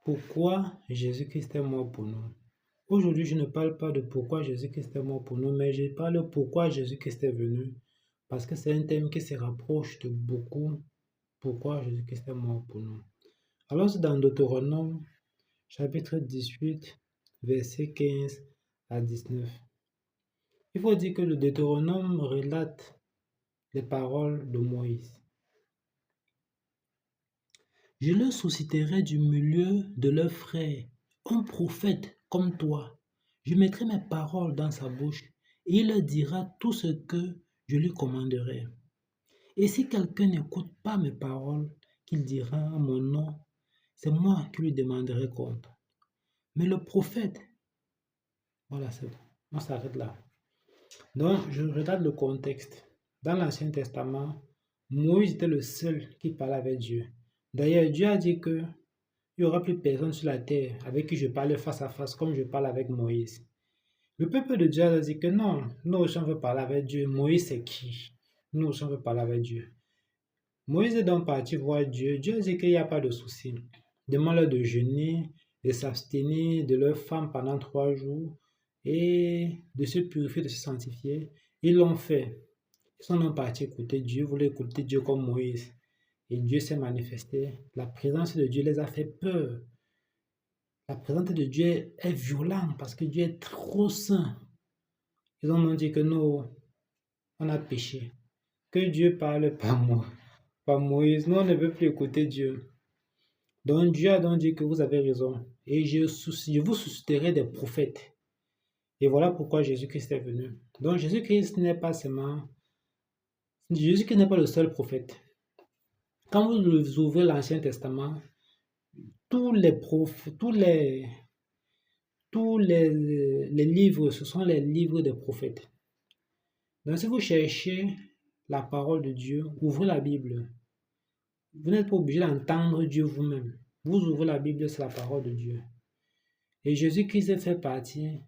Pourquoi Jésus-Christ est mort pour nous? Aujourd'hui, je ne parle pas de pourquoi Jésus-Christ est mort pour nous, mais je parle de pourquoi Jésus-Christ est venu. Parce que c'est un thème qui se rapproche de beaucoup. Pourquoi Jésus-Christ est mort pour nous? Alors, c'est dans Deutéronome, chapitre 18, versets 15 à 19. Il faut dire que le Deutéronome relate les paroles de Moïse. Je leur susciterai du milieu de leurs frères un prophète comme toi. Je mettrai mes paroles dans sa bouche et il leur dira tout ce que je lui commanderai. Et si quelqu'un n'écoute pas mes paroles qu'il dira en mon nom, c'est moi qui lui demanderai compte. Mais le prophète, voilà, c'est bon, on s'arrête là. Donc, je regarde le contexte. Dans l'Ancien Testament, Moïse était le seul qui parlait avec Dieu. D'ailleurs, Dieu a dit que il n'y aura plus personne sur la terre avec qui je parle face à face comme je parle avec Moïse. Le peuple de Dieu a dit que non, nous aussi on veut parler avec Dieu. Moïse c'est qui? Nous aussi on veut parler avec Dieu. Moïse est donc parti voir Dieu. Dieu a dit qu'il n'y a pas de souci. Demande-leur de jeûner, de s'abstenir de leurs femmes pendant 3 jours et de se purifier, de se sanctifier. Ils l'ont fait. Ils sont donc partis écouter Dieu, voulaient écouter Dieu comme Moïse. Et Dieu s'est manifesté. La présence de Dieu les a fait peur. La présence de Dieu est violente parce que Dieu est trop saint. Ils ont dit que nous, on a péché. Que Dieu parle par moi, par Moïse. Nous, on ne veut plus écouter Dieu. Donc Dieu a donc dit que vous avez raison. Et je vous susciterai des prophètes. Et voilà pourquoi Jésus-Christ est venu. Donc Jésus-Christ n'est pas seulement... Jésus-Christ n'est pas le seul prophète. Quand vous ouvrez l'Ancien Testament, tous les livres, ce sont les livres des prophètes. Donc si vous cherchez la parole de Dieu, ouvrez la Bible. Vous n'êtes pas obligé d'entendre Dieu vous-même. Vous ouvrez la Bible, c'est la parole de Dieu. Et Jésus-Christ fait partie.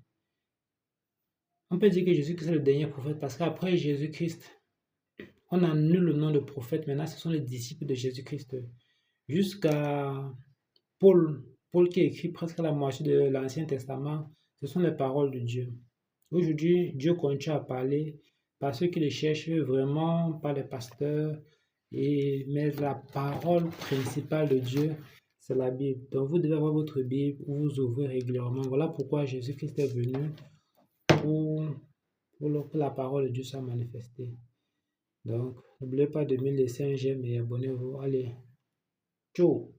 On peut dire que Jésus-Christ est le dernier prophète parce qu'après Jésus-Christ, on annule le nom de prophète. Maintenant, ce sont les disciples de Jésus-Christ. Jusqu'à Paul qui écrit presque la moitié de l'Ancien Testament, ce sont les paroles de Dieu. Aujourd'hui, Dieu continue à parler par ceux qui le cherchent vraiment, par les pasteurs, mais la parole principale de Dieu, c'est la Bible. Donc vous devez avoir votre Bible où vous ouvrez régulièrement. Voilà pourquoi Jésus-Christ est venu pour que la parole de Dieu soit manifestée. Donc, n'oubliez pas de me laisser un j'aime et abonnez-vous. Allez, ciao!